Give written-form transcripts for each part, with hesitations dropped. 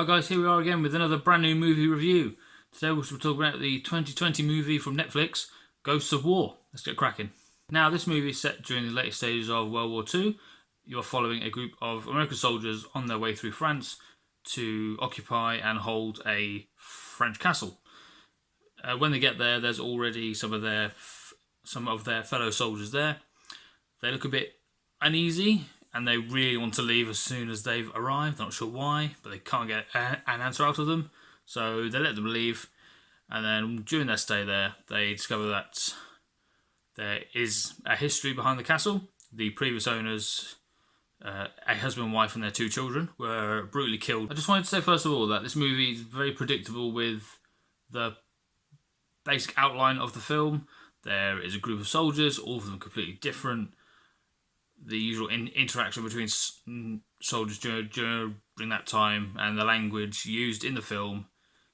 guys, here we are again with another brand new movie review. Today we'll talk about the 2020 movie from Netflix, Ghosts of War. Let's get cracking. Now this movie is set during the later stages of World War II. You're following a group of American soldiers on their way through France to occupy and hold a French castle. When they get there, there's already some of their fellow soldiers there. They look a bit uneasy and they really want to leave as soon as they've arrived. Not sure why, but they can't get an answer out of them. So they let them leave, and then during their stay there, they discover that there is a history behind the castle. The previous owners, a husband, wife and their 2 children, were brutally killed. I just wanted to say first of all that this movie is very predictable with the basic outline of the film. There is a group of soldiers, all of them completely different. The usual interaction between soldiers during that time and the language used in the film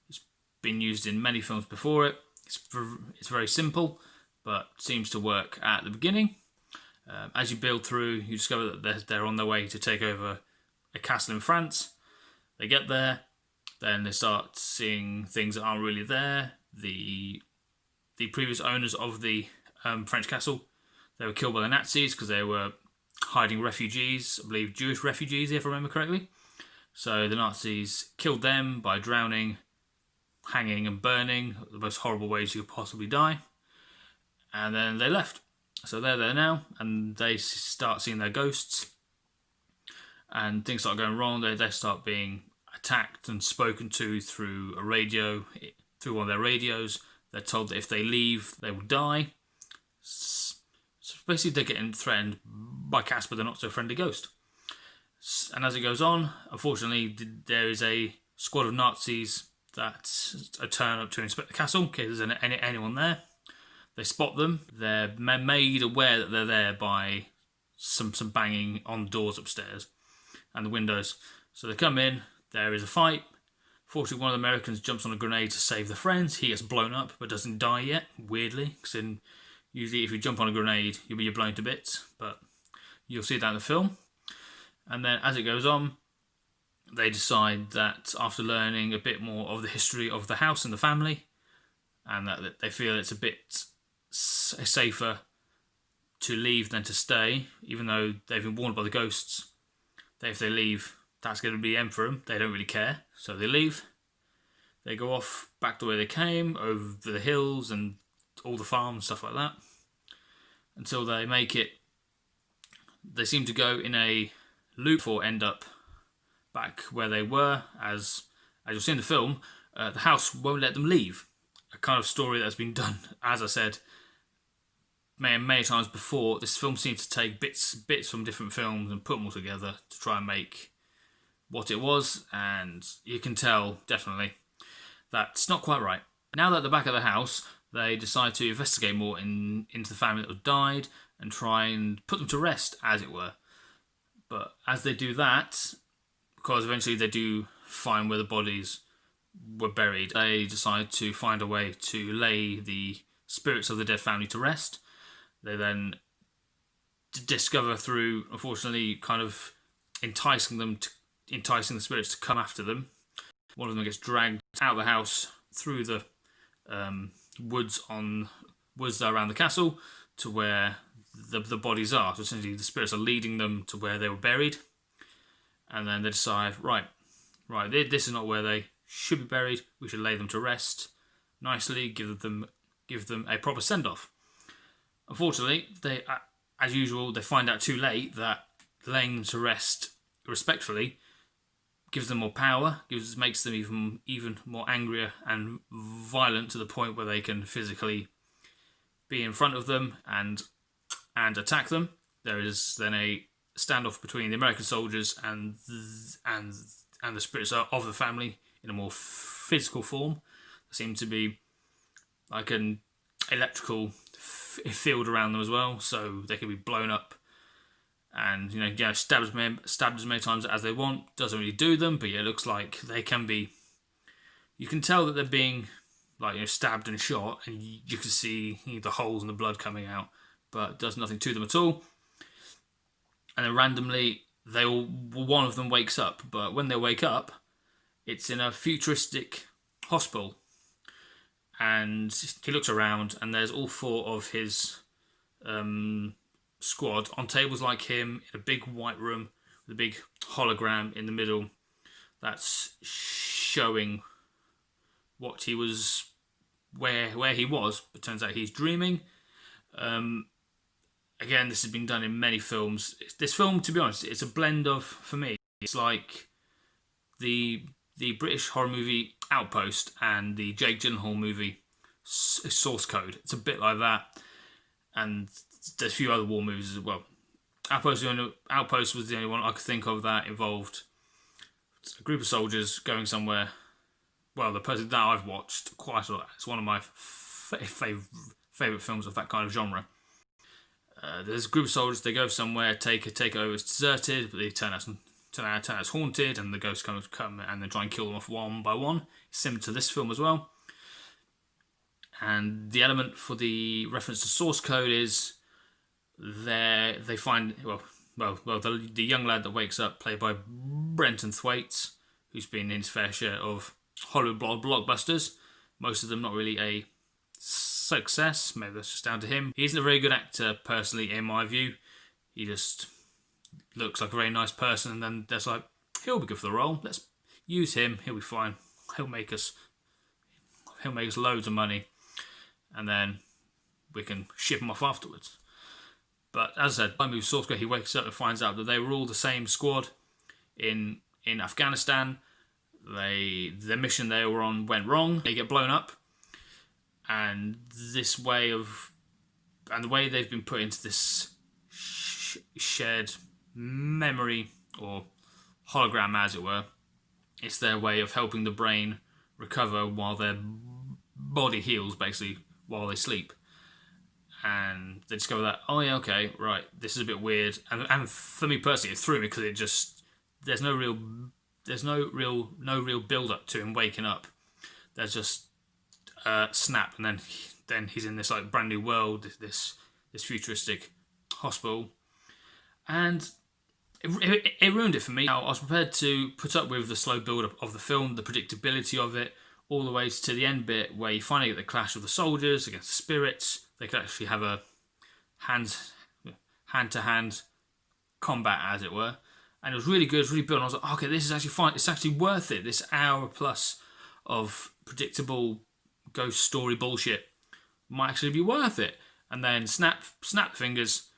has been used in many films before it. It's very simple, but seems to work at the beginning. As you build through, you discover that they're on their way to take over a castle in France. They get there, then they start seeing things that aren't really there. The previous owners of the French castle, they were killed by the Nazis because they were hiding refugees, I believe Jewish refugees, if I remember correctly. So the Nazis killed them by drowning, hanging and burning, the most horrible ways you could possibly die. And then they left. So they're there now, and they start seeing their ghosts, and things start going wrong. They start being attacked and spoken to through a radio, through one of their radios. They're told that if they leave, they will die. So basically they're getting threatened by Casper, the not-so-friendly ghost. And as it goes on, unfortunately, there is a squad of Nazis that turn up to inspect the castle in case there's anyone there. They spot them. They're made aware that they're there by some banging on doors upstairs and the windows. So they come in, there is a fight. Fortunately, one of the Americans jumps on a grenade to save the friends. He gets blown up but doesn't die yet, weirdly, because usually if you jump on a grenade, you'll be blown to bits, but you'll see that in the film. And then as it goes on, they decide that after learning a bit more of the history of the house and the family, and that they feel it's a bit safer to leave than to stay, even though they've been warned by the ghosts that if they leave, that's going to be the end for them. They don't really care, so they leave. They go off back the way they came, over the hills and all the farms, stuff like that, until they make it. They seem to go in a loop or end up back where they were. As you'll see in the film, the house won't let them leave. A kind of story that's been done, as I said, many times before. This film seems to take bits from different films and put them all together to try and make what it was, and you can tell definitely that's not quite right. Now that they're back at the house, they decide to investigate more into the family that had died and try and put them to rest, as it were. But as they do that, because eventually they do find where the bodies were buried, they decide to find a way to lay the spirits of the dead family to rest. They then discover through, unfortunately, kind of enticing the spirits to come after them. One of them gets dragged out of the house through the woods that are around the castle to where the bodies are. So essentially the spirits are leading them to where they were buried, and then they decide, right, this is not where they should be buried. We should lay them to rest nicely, give them a proper send-off. Unfortunately, as usual, they find out too late that laying them to rest respectfully gives them more power, makes them even more angrier and violent, to the point where they can physically be in front of them and attack them. There is then a standoff between the American soldiers and the spirits of the family in a more physical form. There seems to be like an electrical field around them as well, so they can be blown up and stabbed as many times as they want. Doesn't really do them, but yeah, it looks like they can be. You can tell that they're being stabbed and shot, and you can see the holes and the blood coming out, but it does nothing to them at all. And then randomly, one of them wakes up, but when they wake up, It's in a futuristic hospital, and he looks around, and there's all 4 of his squad on tables like him in a big white room with a big hologram in the middle that's showing what he was, where he was, but turns out he's dreaming. Again, this has been done in many films. This film, to be honest, it's a blend of, for me, it's like the British horror movie Outpost and the Jake Gyllenhaal movie Source Code. It's a bit like that, and there's a few other war movies as well. Outpost was the only one I could think of that involved a group of soldiers going somewhere. Well, the person that I've watched quite a lot. It's one of my favourite films of that kind of genre. There's a group of soldiers. They go somewhere, take it over. It's deserted, but they turn out it's haunted, and the ghosts come and they try and kill them off one by one. It's similar to this film as well. And the element for the reference to source code is they find the young lad that wakes up, played by BrentonThwaites, who's been in his fair share of Hollywood blockbusters. Most of them not really a success. Maybe that's just down to him. He isn't a very good actor, personally, in my view. He just looks like a very nice person, and then there's like, he'll be good for the role. Let's use him. He'll be fine. He'll make us loads of money, and then we can ship him off afterwards. But as I said, by movie source code, he wakes up and finds out that they were all the same squad in Afghanistan. The mission they were on went wrong. They get blown up, and the way they've been put into this shared memory or hologram, as it were, it's their way of helping the brain recover while their body heals, basically, while they sleep. And they discover that, oh yeah, okay, right, this is a bit weird. And for me personally, it threw me because it just, there's no real build up to him waking up. There's just snap, and then he's in this like brand new world, this futuristic hospital, and it ruined it for me. Now, I was prepared to put up with the slow build up of the film, the predictability of it, all the way to the end bit where you finally get the clash of the soldiers against the spirits. They could actually have a hand-to-hand combat, as it were. And it was really good, it was really built. And I was like, okay, this is actually fine. It's actually worth it. This hour plus of predictable ghost story bullshit might actually be worth it. And then snap fingers,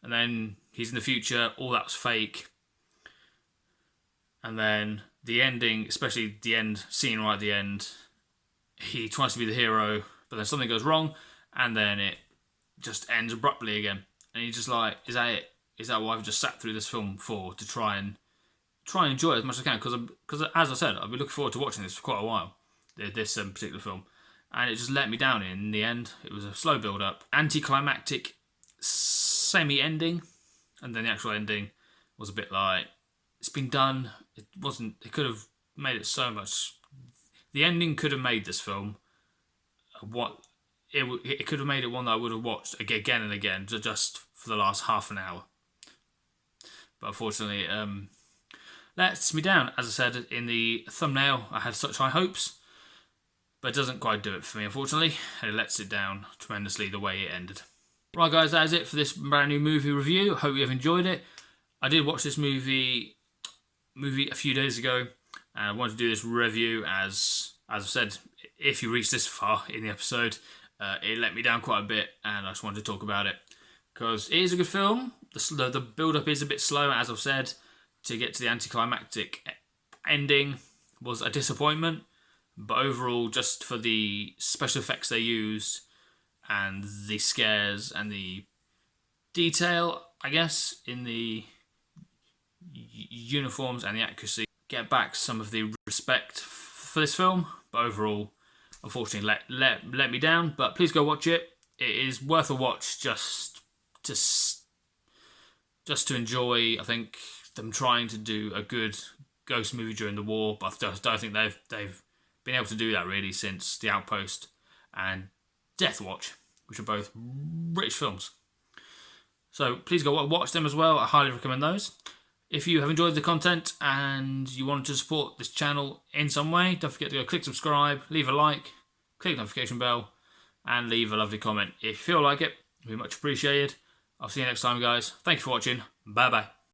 and then he's in the future. All that was fake. And then the ending, especially the end scene right at the end, he tries to be the hero, but then something goes wrong, and then it just ends abruptly again. And you're just like, is that it? Is that what I've just sat through this film for, to try and enjoy it as much as I can? Because as I said, I've been looking forward to watching this for quite a while, this particular film. And it just let me down in the end. It was a slow build-up, anticlimactic semi-ending, and then the actual ending was a bit like, it's been done. It could have made it so much. The ending could have made this film it could have made it one that I would have watched again and again, just for the last half an hour. But unfortunately, lets me down. As I said in the thumbnail, I had such high hopes, but it doesn't quite do it for me, unfortunately, and it lets it down tremendously the way it ended. Right, guys, that is it for this brand new movie review. Hope you have enjoyed it. I did watch this movie a few days ago, and I wanted to do this review as I've said. If you reach this far in the episode, it let me down quite a bit, and I just wanted to talk about it because it is a good film. The build-up is a bit slow, as I've said. To get to the anticlimactic ending was a disappointment, but overall, just for the special effects they used and the scares and the detail, I guess, in the uniforms and the accuracy, get back some of the respect for this film. But overall, unfortunately, let me down. But please go watch it. It is worth a watch just to enjoy. I think them trying to do a good ghost movie during the war, but I don't think they've been able to do that really since The Outpost and Death Watch, which are both British films. So please go watch them as well. I highly recommend those. If you have enjoyed the content and you want to support this channel in some way, don't forget to go click subscribe, leave a like, click the notification bell, and leave a lovely comment. If you feel like it, it'd be much appreciated. I'll see you next time, guys. Thank you for watching. Bye bye.